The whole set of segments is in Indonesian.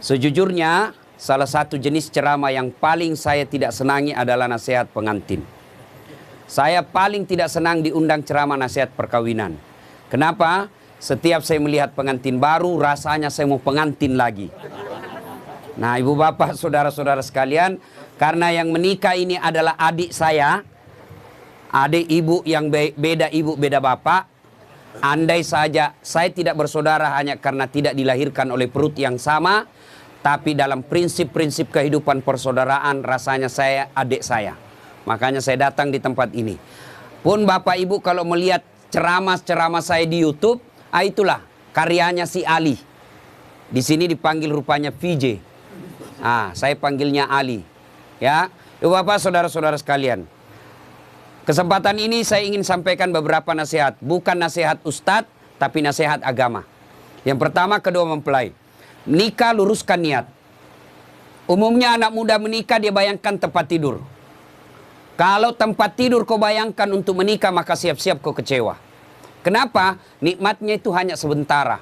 Sejujurnya, salah satu jenis ceramah yang paling saya tidak senangi adalah nasihat pengantin. Saya paling tidak senang diundang ceramah nasihat perkawinan. Kenapa? Setiap saya melihat pengantin baru, rasanya saya mau pengantin lagi. Nah, ibu bapak, saudara-saudara sekalian, karena yang menikah ini adalah adik saya, adik ibu yang beda ibu, beda bapak. Andai saja saya tidak bersaudara hanya karena tidak dilahirkan oleh perut yang sama, tapi dalam prinsip-prinsip kehidupan persaudaraan rasanya saya adik saya. Makanya saya datang di tempat ini. Pun bapak ibu kalau melihat ceramah-ceramah saya di YouTube, itulah karyanya si Ali. Di sini dipanggil rupanya VJ. Saya panggilnya Ali. Ya, ibu bapak, saudara-saudara sekalian. Kesempatan ini saya ingin sampaikan beberapa nasihat. Bukan nasihat ustadz, tapi nasihat agama. Yang pertama, kedua mempelai. Menikah, luruskan niat. Umumnya anak muda menikah dia bayangkan tempat tidur. Kalau tempat tidur kau bayangkan untuk menikah, maka siap-siap kau kecewa. Kenapa? Nikmatnya itu hanya sementara.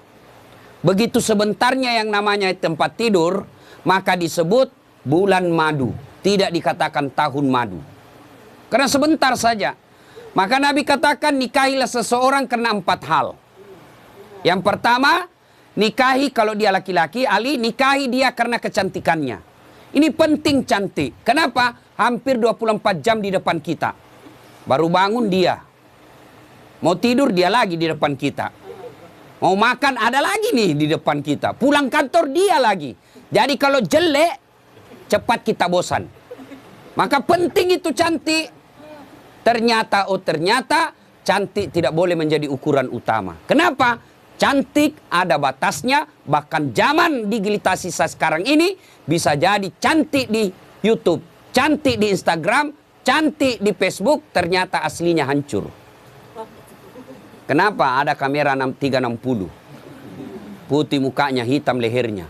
Begitu sebentarnya yang namanya tempat tidur, maka disebut bulan madu. Tidak dikatakan tahun madu. Karena sebentar saja. Maka Nabi katakan nikahilah seseorang karena 4 hal. Yang pertama, nikahi kalau dia laki-laki, Ali nikahi dia karena kecantikannya. Ini penting cantik. Kenapa? Hampir 24 jam di depan kita. Baru bangun dia. Mau tidur dia lagi di depan kita. Mau makan ada lagi nih di depan kita. Pulang kantor dia lagi. Jadi kalau jelek, cepat kita bosan. Maka penting itu cantik. Ternyata cantik tidak boleh menjadi ukuran utama. Kenapa? Cantik ada batasnya, bahkan zaman digitalisasi sekarang ini bisa jadi cantik di YouTube, cantik di Instagram, cantik di Facebook, ternyata aslinya hancur. Kenapa? Ada kamera 360. Putih mukanya, hitam lehernya.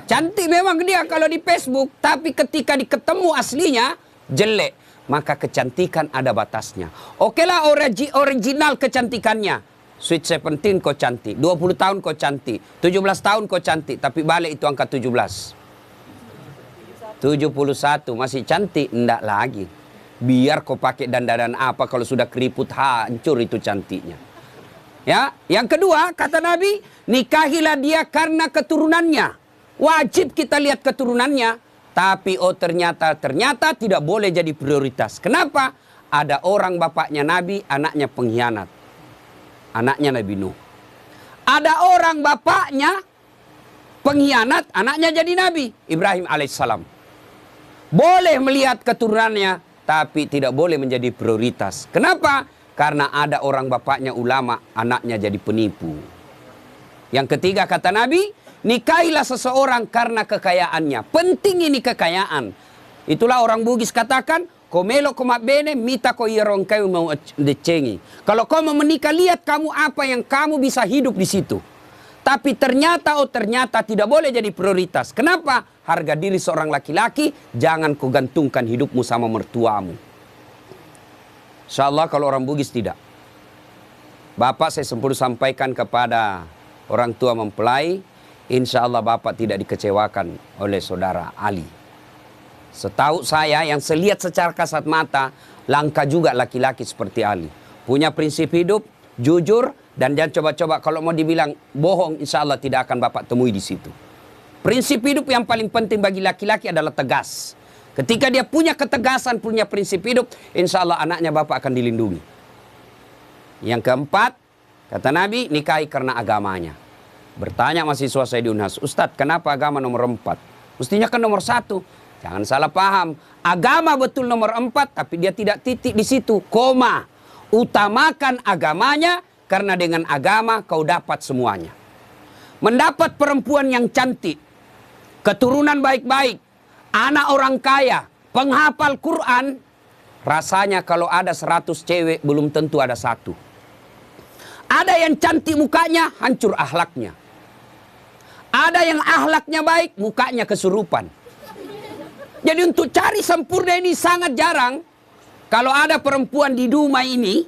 Cantik memang dia kalau di Facebook, tapi ketika diketemu aslinya jelek. Maka kecantikan ada batasnya. Okelah original kecantikannya. Sweet 17 kau cantik, 20 tahun kau cantik, 17 tahun kau cantik, tapi balik itu angka 17. 71 masih cantik, enggak lagi. Biar kau pakai dandanan apa kalau sudah keriput hancur itu cantiknya. Ya, yang kedua kata Nabi, nikahilah dia karena keturunannya. Wajib kita lihat keturunannya. Tapi ternyata tidak boleh jadi prioritas. Kenapa? Ada orang bapaknya Nabi, anaknya pengkhianat. Anaknya Nabi Nuh. Ada orang bapaknya pengkhianat, anaknya jadi Nabi. Ibrahim alaihissalam. Boleh melihat keturunannya, tapi tidak boleh menjadi prioritas. Kenapa? Karena ada orang bapaknya ulama, anaknya jadi penipu. Yang ketiga kata Nabi, nikahilah seseorang karena kekayaannya. Penting ini kekayaan. Itulah orang Bugis katakan, komelo komak bene, mita ko yerong kayu mau decengi. Kalau kau mau menikah, lihat kamu apa yang kamu bisa hidup di situ. Tapi ternyata tidak boleh jadi prioritas. Kenapa? Harga diri seorang laki-laki, jangan kau gantungkan hidupmu sama mertuamu. Insyaallah kalau orang Bugis tidak. Bapak saya sempat sampaikan kepada orang tua mempelai, insya Allah bapak tidak dikecewakan oleh saudara Ali. Setahu saya yang selihat secara kasat mata, langka juga laki-laki seperti Ali. Punya prinsip hidup, jujur, dan jangan coba-coba kalau mau dibilang bohong, insya Allah tidak akan bapak temui di situ. Prinsip hidup yang paling penting bagi laki-laki adalah tegas. Ketika dia punya ketegasan, punya prinsip hidup, insya Allah anaknya bapak akan dilindungi. Yang keempat, kata Nabi, nikahi karena agamanya. Bertanya mahasiswa saya di Unhas, Ustadz kenapa agama nomor 4? Mestinya kan nomor 1. Jangan salah paham. Agama betul nomor 4, tapi dia tidak titik di situ. Koma. Utamakan agamanya, karena dengan agama kau dapat semuanya. Mendapat perempuan yang cantik, keturunan baik-baik, anak orang kaya, penghafal Quran, rasanya kalau ada 100 cewek belum tentu ada 1. Ada yang cantik mukanya, hancur akhlaknya. Ada yang akhlaknya baik, mukanya kesurupan. Jadi untuk cari sempurna ini sangat jarang. Kalau ada perempuan di Dumai ini,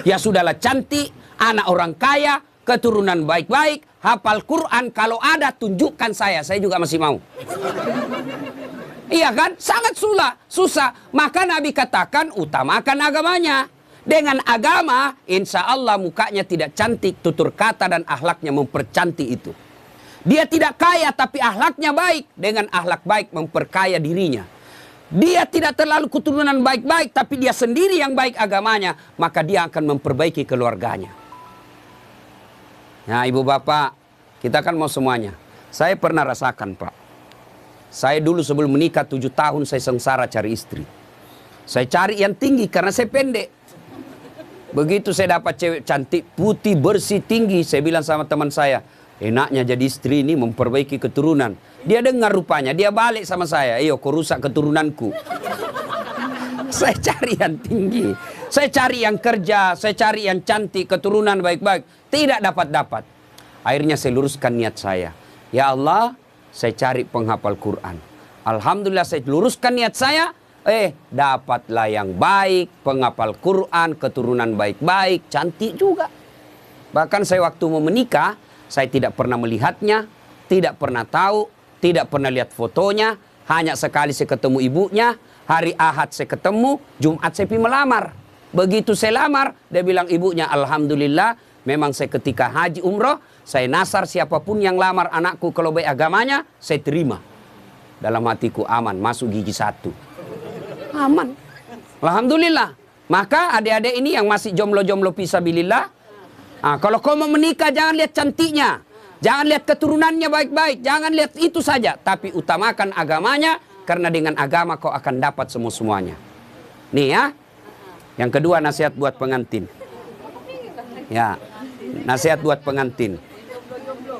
ya sudahlah cantik, anak orang kaya, keturunan baik-baik, hafal Quran, kalau ada tunjukkan saya juga masih mau. Iya kan? Sangat susah. Maka Nabi katakan utamakan agamanya. Dengan agama, insya Allah mukanya tidak cantik, tutur kata dan akhlaknya mempercantik itu. Dia tidak kaya tapi akhlaknya baik. Dengan akhlak baik memperkaya dirinya. Dia tidak terlalu keturunan baik-baik tapi dia sendiri yang baik agamanya. Maka dia akan memperbaiki keluarganya. Nah ibu bapak, kita kan mau semuanya. Saya pernah rasakan Pak. Saya dulu sebelum menikah 7 tahun saya sengsara cari istri. Saya cari yang tinggi karena saya pendek. Begitu saya dapat cewek cantik, putih, bersih, tinggi. Saya bilang sama teman saya, enaknya jadi istri ini memperbaiki keturunan. Dia dengar rupanya, dia balik sama saya. Iyo kau rusak keturunanku. Saya cari yang tinggi. Saya cari yang kerja, saya cari yang cantik, keturunan baik-baik. Tidak dapat-dapat. Akhirnya saya luruskan niat saya. Ya Allah, saya cari penghafal Quran. Alhamdulillah saya luruskan niat saya. Dapatlah yang baik, penghafal Quran, keturunan baik-baik, cantik juga. Bahkan saya waktu mau menikah, saya tidak pernah melihatnya, tidak pernah tahu, tidak pernah lihat fotonya. Hanya sekali saya ketemu ibunya, hari Ahad saya ketemu, Jumat saya pergi melamar. Begitu saya lamar, dia bilang ibunya, Alhamdulillah, memang saya ketika haji umroh, saya nasar siapapun yang lamar anakku kalau baik agamanya, saya terima. Dalam hatiku aman, masuk gigi 1. Aman. Alhamdulillah. Maka adik-adik ini yang masih jomblo-jomblo fisabilillah, kalau kau mau menikah jangan lihat cantiknya. Jangan lihat keturunannya baik-baik. Jangan lihat itu saja. Tapi utamakan agamanya, karena dengan agama kau akan dapat semua-semuanya. Nih ya. Yang kedua nasihat buat pengantin. Ya. Nasihat buat pengantin.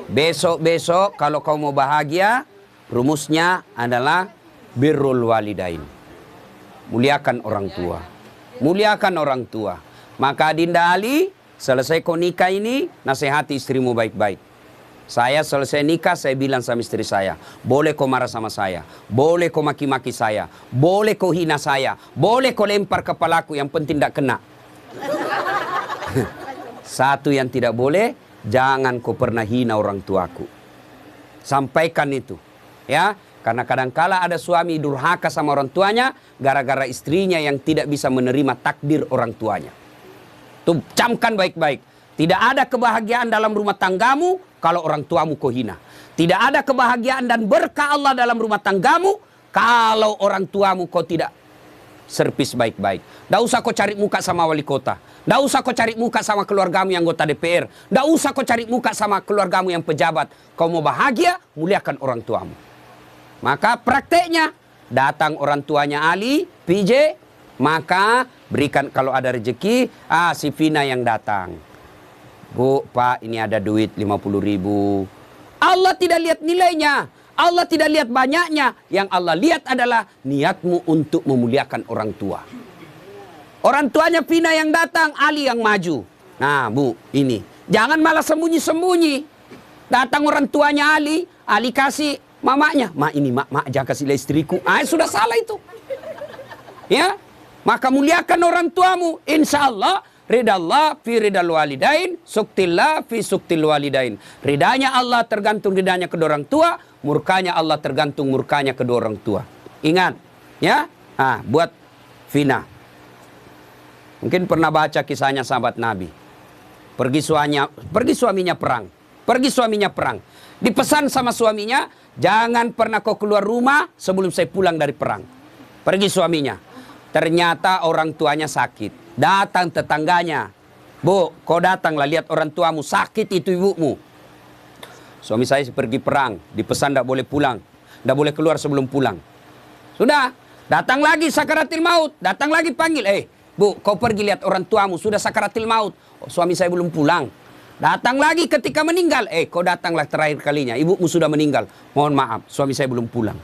Besok-besok kalau kau mau bahagia, rumusnya adalah birrul walidain. Muliakan orang tua. Muliakan orang tua. Maka Dinda Ali, selesai kau nikah ini, nasihati istrimu baik-baik. Saya selesai nikah, saya bilang sama istri saya, boleh kau marah sama saya, boleh kau maki-maki saya, boleh kau hina saya, boleh kau lempar kepalaku, yang penting tidak kena. Satu yang tidak boleh, jangan kau pernah hina orang tuaku. Sampaikan itu. Ya, karena kadangkala ada suami durhaka sama orang tuanya, gara-gara istrinya yang tidak bisa menerima takdir orang tuanya. Tuh, camkan baik-baik. Tidak ada kebahagiaan dalam rumah tanggamu kalau orang tuamu kau hina. Tidak ada kebahagiaan dan berkah Allah dalam rumah tanggamu kalau orang tuamu kau tidak servis baik-baik. Tidak usah kau cari muka sama wali kota. Tidak usah kau cari muka sama keluargamu yang anggota DPR. Tidak usah kau cari muka sama keluargamu yang pejabat. Kau mau bahagia, muliakan orang tuamu. Maka prakteknya, datang orang tuanya Ali, PJ, maka berikan kalau ada rezeki, si Vina yang datang. Bu, Pak, ini ada duit 50.000. Allah tidak lihat nilainya. Allah tidak lihat banyaknya. Yang Allah lihat adalah niatmu untuk memuliakan orang tua. Orang tuanya Vina yang datang, Ali yang maju. Nah, Bu, ini. Jangan malah sembunyi-sembunyi. Datang orang tuanya Ali, Ali kasih mamanya. Mak ini, mak jangan kasih istriku. Sudah salah itu. Ya, maka muliakan orang tuamu. Insya Allah, ridallah fi ridal walidain, suktillah fi suktil walidain. Ridanya Allah tergantung ridanya kedua orang tua, murkanya Allah tergantung murkanya kedua orang tua. Ingat, ya. Buat Vina. Mungkin pernah baca kisahnya sahabat Nabi. Pergi suaminya perang. Pergi suaminya perang. Dipesan sama suaminya, jangan pernah kau keluar rumah sebelum saya pulang dari perang. Pergi suaminya. Ternyata orang tuanya sakit. Datang tetangganya. Bu, kau datanglah lihat orang tuamu sakit itu ibumu. Suami saya pergi perang. Dipesan tidak boleh pulang. Tidak boleh keluar sebelum pulang. Sudah. Datang lagi sakaratil maut. Datang lagi panggil. Bu, kau pergi lihat orang tuamu. Sudah sakaratil maut. Suami saya belum pulang. Datang lagi ketika meninggal. Kau datanglah terakhir kalinya. Ibumu sudah meninggal. Mohon maaf, suami saya belum pulang.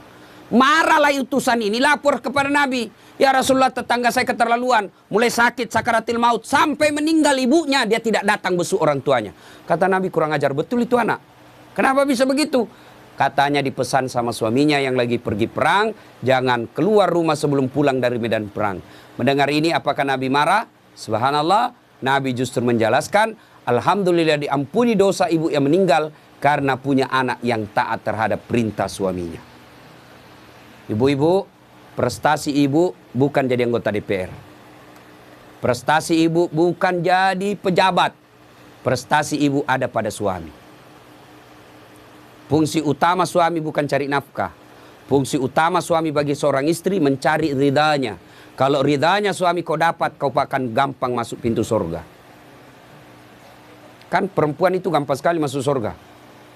Marahlah utusan ini, lapor kepada Nabi. Ya Rasulullah, tetangga saya keterlaluan. Mulai sakit, sakaratil maut. Sampai meninggal ibunya, dia tidak datang besuk orang tuanya. Kata Nabi, kurang ajar. Betul itu anak. Kenapa bisa begitu? Katanya dipesan sama suaminya yang lagi pergi perang. Jangan keluar rumah sebelum pulang dari medan perang. Mendengar ini, apakah Nabi marah? Subhanallah, Nabi justru menjelaskan, alhamdulillah diampuni dosa ibu yang meninggal karena punya anak yang taat terhadap perintah suaminya. Ibu-ibu, prestasi ibu bukan jadi anggota DPR. Prestasi ibu bukan jadi pejabat. Prestasi ibu ada pada suami. Fungsi utama suami bukan cari nafkah. Fungsi utama suami bagi seorang istri mencari ridhanya. Kalau ridhanya suami kau dapat, kau akan gampang masuk pintu surga. Kan perempuan itu gampang sekali masuk surga.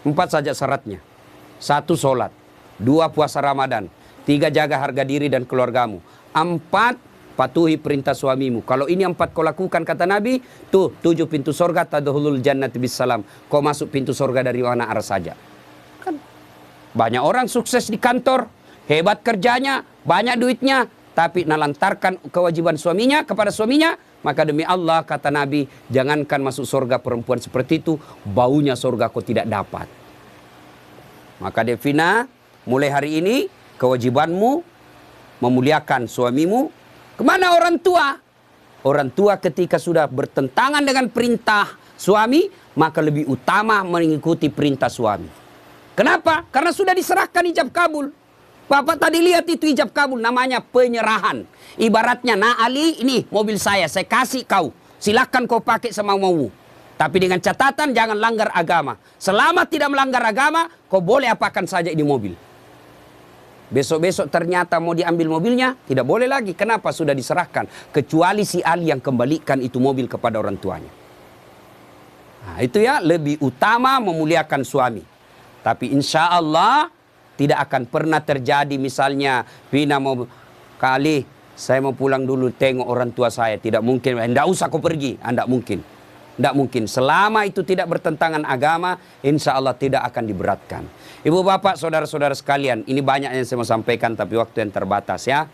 4 saja syaratnya. 1, sholat. 2, puasa Ramadan. 3, jaga harga diri dan keluargamu. 4, patuhi perintah suamimu. Kalau ini 4 kau lakukan, kata Nabi, tuh 7 pintu surga, tadkhulul jannati bisalam. Kau masuk pintu surga dari mana arah saja. Kan banyak orang sukses di kantor, hebat kerjanya, banyak duitnya, tapi nalantarkan kewajiban suaminya kepada suaminya, maka demi Allah, kata Nabi, jangankan masuk surga perempuan seperti itu, baunya surga kau tidak dapat. Maka Devina, mulai hari ini kewajibanmu memuliakan suamimu. Kemana orang tua? Orang tua ketika sudah bertentangan dengan perintah suami, maka lebih utama mengikuti perintah suami. Kenapa? Karena sudah diserahkan ijab kabul. Bapak tadi lihat itu ijab kabul, namanya penyerahan. Ibaratnya, nah Ali, ini mobil saya kasih kau. Silakan kau pakai semau-maumu. Tapi dengan catatan jangan langgar agama. Selama tidak melanggar agama, kau boleh apakan saja ini mobil. Besok-besok ternyata mau diambil mobilnya, tidak boleh lagi. Kenapa? Sudah diserahkan. Kecuali si Ali yang kembalikan itu mobil kepada orang tuanya. Nah, itu ya, lebih utama memuliakan suami. Tapi insya Allah tidak akan pernah terjadi misalnya Vina mau kali saya mau pulang dulu tengok orang tua saya. Tidak mungkin. Tidak usah kau pergi. Tidak mungkin. Tidak mungkin. Selama itu tidak bertentangan agama, insya Allah tidak akan diberatkan. Ibu bapak saudara-saudara sekalian, ini banyak yang saya mau sampaikan tapi waktu yang terbatas ya.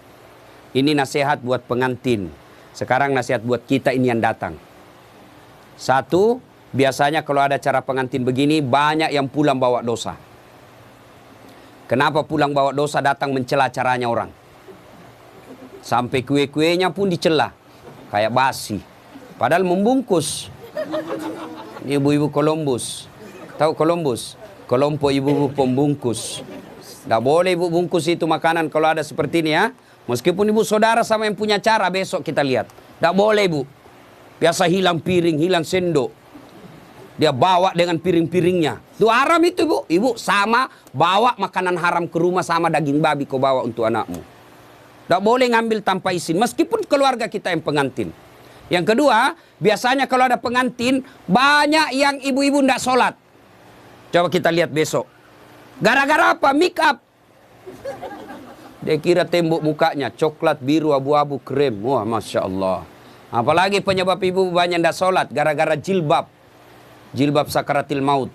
Ini nasihat buat pengantin. Sekarang nasihat buat kita ini yang datang. 1, biasanya kalau ada acara pengantin begini, banyak yang pulang bawa dosa. Kenapa pulang bawa dosa? Datang mencela acaranya orang. Sampai kue-kuenya pun dicela. Kayak basi. Padahal membungkus. Ibu-ibu Columbus. Tahu Columbus? Kelompok ibu-ibu pembungkus. Tidak boleh ibu bungkus itu makanan kalau ada seperti ini ya. Meskipun ibu saudara sama yang punya cara, besok kita lihat. Tidak boleh ibu. Biasa hilang piring, hilang sendok. Dia bawa dengan piring-piringnya. Itu haram itu ibu. Ibu sama bawa makanan haram ke rumah sama daging babi kau bawa untuk anakmu. Tidak boleh ngambil tanpa izin. Meskipun keluarga kita yang pengantin. Yang kedua, biasanya kalau ada pengantin, banyak yang ibu-ibu tidak sholat. Coba kita lihat besok. Gara-gara apa? Make up. Dia kira tembok mukanya coklat, biru, abu-abu, krem. Wah, Masya Allah. Apalagi penyebab ibu banyak tidak sholat. Gara-gara jilbab. Jilbab sakaratil maut.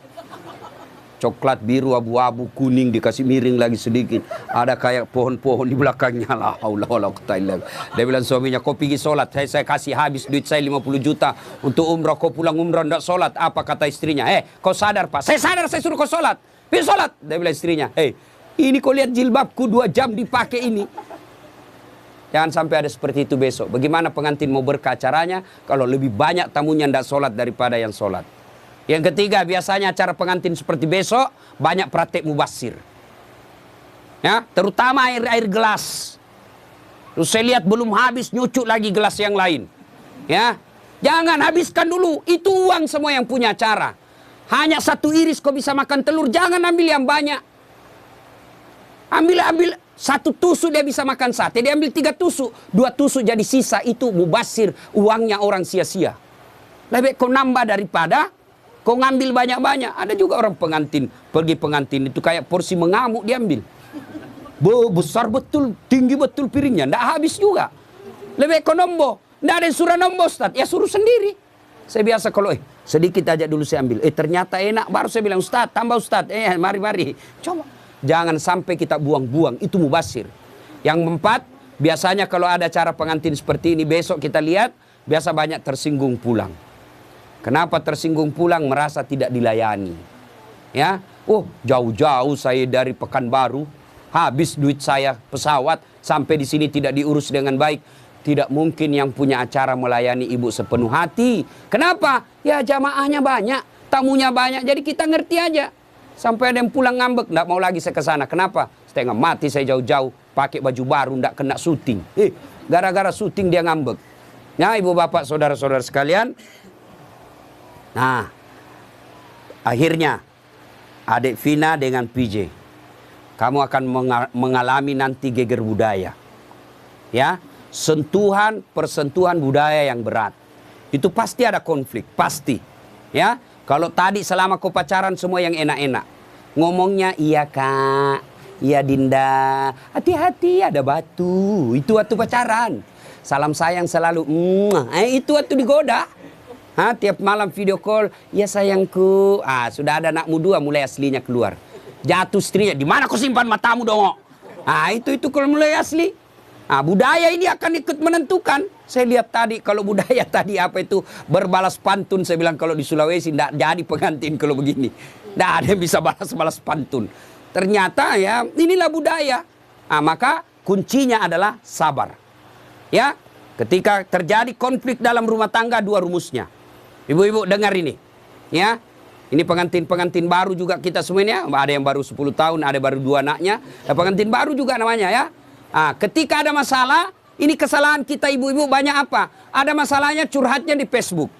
Coklat, biru, abu-abu, kuning, dikasih miring lagi sedikit. Ada kayak pohon-pohon di belakangnya. La haula wala quwwata illa billah. Dia bilang suaminya, kau pergi sholat. Saya kasih habis duit saya 50 juta untuk umrah. Kau pulang umrah tidak sholat. Apa kata istrinya? Kau sadar Pak? Saya sadar, saya suruh kau sholat. Pergi sholat. Dia bilang istrinya, ini kau lihat jilbabku 2 jam dipakai ini. Jangan sampai ada seperti itu besok. Bagaimana pengantin mau berkah acaranya kalau lebih banyak tamunya tidak sholat daripada yang sholat. Yang ketiga, biasanya acara pengantin seperti besok, banyak praktek mubasir. Ya, terutama air gelas. Terus saya lihat belum habis, nyucuk lagi gelas yang lain. Ya, jangan habiskan dulu. Itu uang semua yang punya acara. Hanya 1 iris kau bisa makan telur, jangan ambil yang banyak. Ambil 1 tusuk dia bisa makan sate, dia ambil 3 tusuk. 2 tusuk jadi sisa, itu mubasir, uangnya orang sia-sia. Lebih kau nambah daripada kau ngambil banyak-banyak. Ada juga orang pengantin, pergi pengantin itu kayak porsi mengamuk diambil. Besar betul, tinggi betul piringnya, tidak habis juga. Lebih ekonombo, tidak ada yang suruh nombor Ustaz, ya suruh sendiri. Saya biasa kalau sedikit aja dulu saya ambil, ternyata enak, baru saya bilang Ustaz, tambah Ustaz, mari. Coba, jangan sampai kita buang-buang, itu mubasir. Yang 4, biasanya kalau ada acara pengantin seperti ini, besok kita lihat, biasa banyak tersinggung pulang. Kenapa tersinggung pulang? Merasa tidak dilayani. Ya, jauh-jauh saya dari Pekanbaru, habis duit saya pesawat, sampai di sini tidak diurus dengan baik. Tidak mungkin yang punya acara melayani ibu sepenuh hati. Kenapa? Ya jamaahnya banyak, tamunya banyak, jadi kita ngerti aja. Sampai ada yang pulang ngambek, nggak mau lagi saya ke sana. Kenapa? Setengah mati saya jauh-jauh, pakai baju baru, nggak kena syuting. Gara-gara syuting dia ngambek. Nah, ibu bapak, saudara-saudara sekalian. Nah, akhirnya adik Vina dengan PJ, kamu akan mengalami nanti geger budaya. Ya, persentuhan budaya yang berat. Itu pasti ada konflik, pasti. Ya, kalau tadi selama kau pacaran semua yang enak-enak. Ngomongnya iya kak, iya Dinda, hati-hati ada batu. Itu waktu pacaran. Salam sayang selalu, itu waktu digoda. Tiap malam video call, ya sayangku. Sudah ada anakmu 2 mulai aslinya keluar. Jatuh istrinya, di mana kau simpan matamu dong? Itu kalau mulai asli. Budaya ini akan ikut menentukan. Saya lihat tadi kalau budaya tadi apa itu berbalas pantun. Saya bilang kalau di Sulawesi tidak jadi pengantin kalau begini. Tidak ada yang bisa balas-balas pantun. Ternyata ya inilah budaya. Maka kuncinya adalah sabar. Ya, ketika terjadi konflik dalam rumah tangga 2 rumusnya. Ibu-ibu dengar ini. Ya, ini pengantin-pengantin baru juga kita semuanya. Ada yang baru 10 tahun, ada baru 2 anaknya. Pengantin baru juga namanya ya. Ketika ada masalah, ini kesalahan kita ibu-ibu banyak apa? Ada masalahnya curhatnya di Facebook.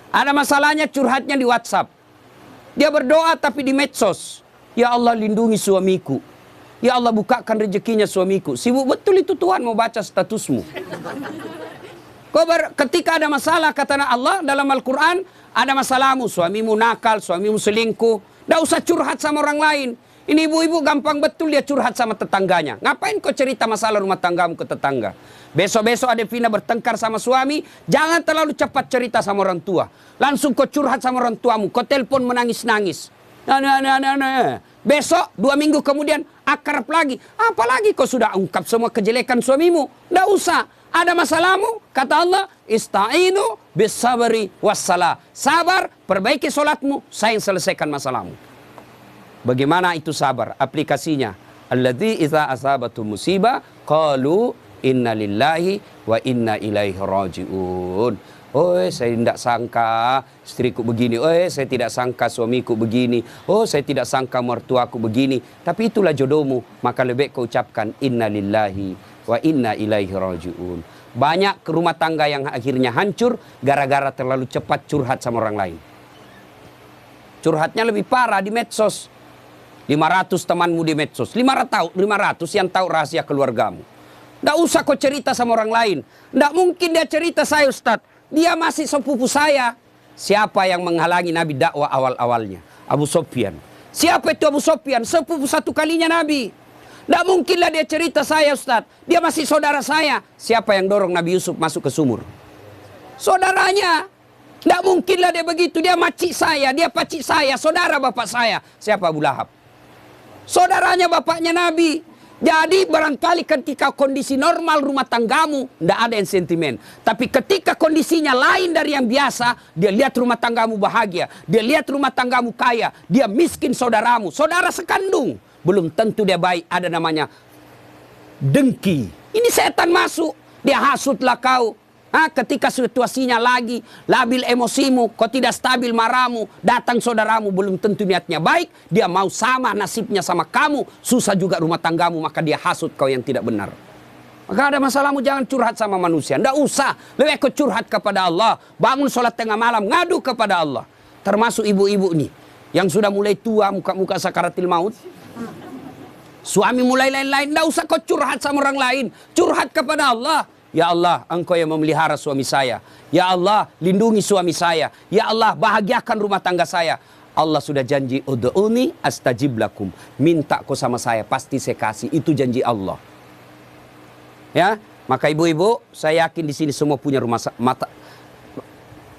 Ada masalahnya curhatnya di WhatsApp. Dia berdoa tapi di medsos. Ya Allah lindungi suamiku. Ya Allah bukakan rezekinya suamiku. Sibuk betul itu Tuhan mau baca statusmu. Ketika ada masalah kata Allah dalam Al-Quran, ada masalahmu, suamimu nakal, suamimu selingkuh. Tidak usah curhat sama orang lain. Ini ibu-ibu gampang betul dia curhat sama tetangganya. Ngapain kau cerita masalah rumah tanggamu ke tetangga? Besok-besok ada Vina bertengkar sama suami, jangan terlalu cepat cerita sama orang tua. Langsung kau curhat sama orang tuamu, kau telepon menangis-nangis. Besok 2 minggu kemudian akrab lagi. Apalagi kau sudah ungkap semua kejelekan suamimu. Tidak usah. Ada masalahmu, kata Allah, ista'inu bisabari wassalah. Sabar, perbaiki solatmu, saya yang selesaikan masalahmu. Bagaimana itu sabar? Aplikasinya. Alladzi idza asabatu musibah qalu inna lillahi wa inna ilaihi rajiun. Saya tidak sangka istriku begini. Saya tidak sangka suamiku begini. Saya tidak sangka mertuaku begini. Tapi itulah jodohmu. Maka lebih kau ucapkan inna lillahi wa inna ilaihi rajiun. Banyak rumah tangga yang akhirnya hancur gara-gara terlalu cepat curhat sama orang lain. Curhatnya lebih parah di medsos. 500 temanmu di medsos. 500 yang tahu rahasia keluargamu. Tidak usah kau cerita sama orang lain. Tidak mungkin dia cerita saya Ustaz. Dia masih sepupu saya. Siapa yang menghalangi Nabi dakwah awal-awalnya? Abu Sufyan. Siapa itu Abu Sufyan? Sepupu 1 kalinya Nabi. Tidak mungkinlah dia cerita saya Ustaz. Dia masih saudara saya. Siapa yang dorong Nabi Yusuf masuk ke sumur? Saudaranya. Tidak mungkinlah dia begitu. Dia makcik saya, dia pacik saya, saudara bapak saya. Siapa? Abu Lahab. Saudaranya bapaknya Nabi. Jadi barangkali ketika kondisi normal rumah tanggamu, tidak ada yang sentimen. Tapi ketika kondisinya lain dari yang biasa, dia lihat rumah tanggamu bahagia. Dia lihat rumah tanggamu kaya. Dia miskin saudaramu. Saudara sekandung. Belum tentu dia baik. Ada namanya dengki. Ini setan masuk. Dia hasutlah kau. Ketika situasinya lagi labil emosimu, kau tidak stabil marahmu, datang saudaramu belum tentu niatnya baik, dia mau sama nasibnya sama kamu, susah juga rumah tanggamu, maka dia hasut kau yang tidak benar. Maka ada masalahmu jangan curhat sama manusia, tidak usah, lebih kau curhat kepada Allah, bangun sholat tengah malam, ngadu kepada Allah. Termasuk ibu-ibu nih, yang sudah mulai tua, muka-muka sakaratil maut, suami mulai lain-lain, tidak usah kau curhat sama orang lain, curhat kepada Allah. Ya Allah, Engkau yang memelihara suami saya. Ya Allah, lindungi suami saya. Ya Allah, bahagiakan rumah tangga saya. Allah sudah janji, ud'uni astajib lakum. Minta kau sama saya, pasti saya kasih. Itu janji Allah. Ya, maka ibu-ibu, saya yakin di sini semua punya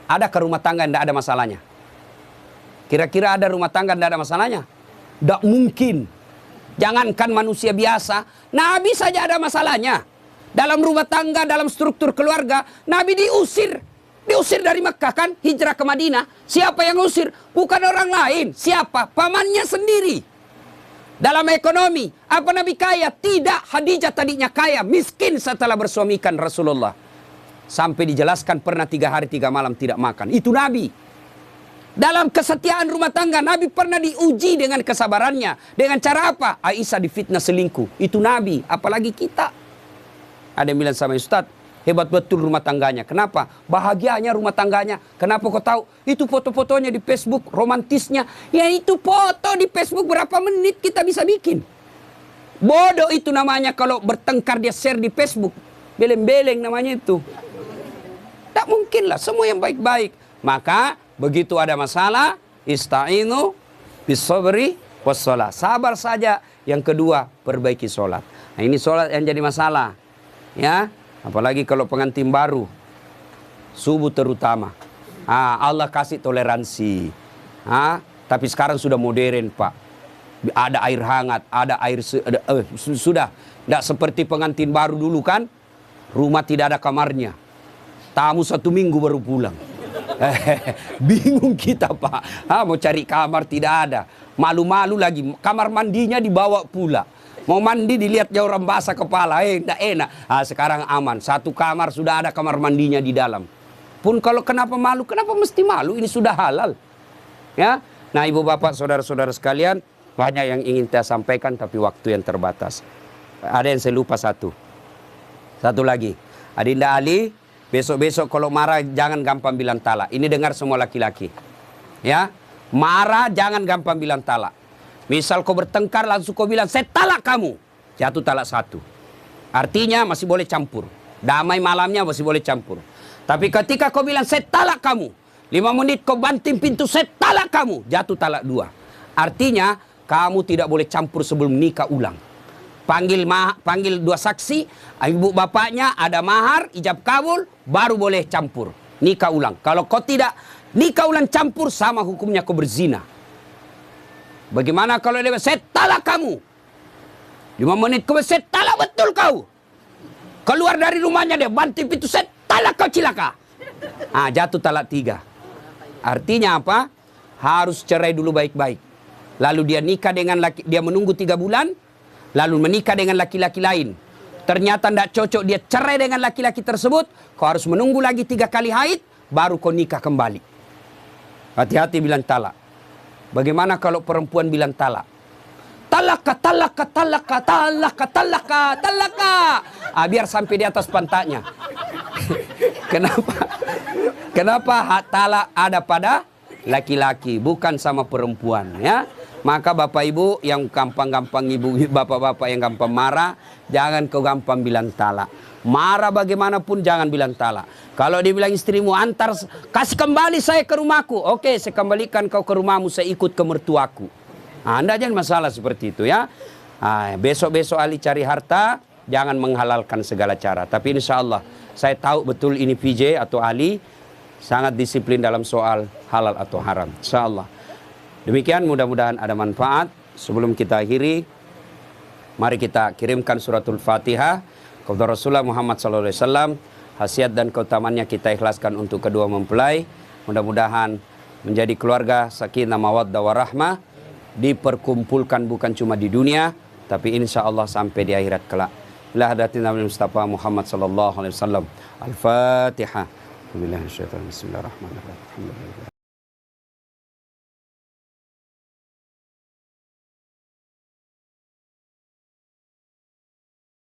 adakah rumah tangga yang tidak ada masalahnya? Kira-kira ada rumah tangga yang tidak ada masalahnya? Tidak mungkin. Jangankan manusia biasa, Nabi saja ada masalahnya. Dalam rumah tangga, dalam struktur keluarga, Nabi diusir. Diusir dari Mekah kan, hijrah ke Madinah. Siapa yang usir? Bukan orang lain. Siapa? Pamannya sendiri. Dalam ekonomi, apa Nabi kaya? Tidak, Khadijah tadinya kaya, miskin setelah bersuamikan Rasulullah. Sampai dijelaskan pernah 3 hari 3 malam tidak makan. Itu Nabi. Dalam kesetiaan rumah tangga, Nabi pernah diuji dengan kesabarannya. Dengan cara apa? Aisyah difitnah selingkuh. Itu Nabi, apalagi kita. Ada yang bilang sama Ustadz, hebat betul rumah tangganya. Kenapa? Bahagianya rumah tangganya. Kenapa kau tahu? Itu foto-fotonya di Facebook, romantisnya. Ya itu foto di Facebook berapa menit kita bisa bikin. Bodoh itu namanya kalau bertengkar dia share di Facebook. Beleng-beleng namanya itu. Tak mungkin lah, semua yang baik-baik. Maka begitu ada masalah, ista'inu bis-sabri was-shalah. Sabar saja. Yang kedua, perbaiki sholat. Nah, ini sholat yang jadi masalah. Ya, apalagi kalau pengantin baru. Subuh terutama. Allah kasih toleransi. Tapi sekarang sudah modern, Pak. Ada air hangat, ada air sudah tidak seperti pengantin baru dulu kan. Rumah tidak ada kamarnya. Tamu 1 minggu baru pulang. Bingung kita, Pak. Mau cari kamar tidak ada. Malu-malu lagi. Kamar mandinya dibawa pula. Mau mandi dilihat jauh orang basah kepala. Tidak enak. Sekarang aman. 1 kamar sudah ada kamar mandinya di dalam. Pun kalau kenapa malu? Kenapa mesti malu? Ini sudah halal. Ya. Nah, ibu bapak, saudara-saudara sekalian, banyak yang ingin saya sampaikan tapi waktu yang terbatas. Ada yang saya lupa satu lagi. Adinda Ali, besok-besok kalau marah jangan gampang bilang talak. Ini dengar semua laki-laki. Ya, marah jangan gampang bilang talak. Misal kau bertengkar langsung kau bilang saya talak kamu. Jatuh talak 1. Artinya masih boleh campur. Damai malamnya masih boleh campur. Tapi ketika kau bilang saya talak kamu, 5 menit kau banting pintu saya talak kamu, jatuh talak 2. Artinya kamu tidak boleh campur sebelum nikah ulang. Panggil 2 saksi, ibu bapaknya, ada mahar, ijab kabul, baru boleh campur. Nikah ulang. Kalau kau tidak nikah ulang campur, sama hukumnya kau berzina. Bagaimana kalau dia saya talak kamu? 5 menit kau saya talak betul kau. Keluar dari rumahnya dia, banting pintu, saya talak kau cilaka. Jatuh talak 3. Artinya apa? Harus cerai dulu baik-baik. Lalu dia nikah dengan dia menunggu 3 bulan. Lalu menikah dengan laki-laki lain. Ternyata tidak cocok, dia cerai dengan laki-laki tersebut. Kau harus menunggu lagi 3 kali haid, baru kau nikah kembali. Hati-hati bilang talak. Bagaimana kalau perempuan bilang talak? Talaka, talaka, talaka, talaka, talaka, talaka. Biar sampai di atas pantatnya. Kenapa hak talak ada pada laki-laki, bukan sama perempuan, ya? Maka bapak ibu yang gampang-gampang, ibu bapak-bapak yang gampang marah, jangan kau gampang bilang talak. Marah bagaimanapun jangan bilang talak. Kalau dia bilang istrimu antar, kasih kembali saya ke rumahku. Oke, saya kembalikan kau ke rumahmu, saya ikut ke mertuaku. Anda jangan masalah seperti itu, ya. Besok-besok Ali cari harta, jangan menghalalkan segala cara. Tapi insya Allah, saya tahu betul ini PJ atau Ali sangat disiplin dalam soal halal atau haram. Insya Allah. Demikian, mudah-mudahan ada manfaat. Sebelum kita akhiri, mari kita kirimkan suratul Fatihah kepada Rasulullah Muhammad SAW. Khasiat dan keutamannya kita ikhlaskan untuk kedua mempelai. Mudah-mudahan menjadi keluarga sakinah mawaddah warahmah, diperkumpulkan bukan cuma di dunia, tapi insya Allah sampai di akhirat kelak. Bila hadatin Nabi Mustafa Muhammad SAW. Al-Fatihah. Bismillahirrahmanirrahim.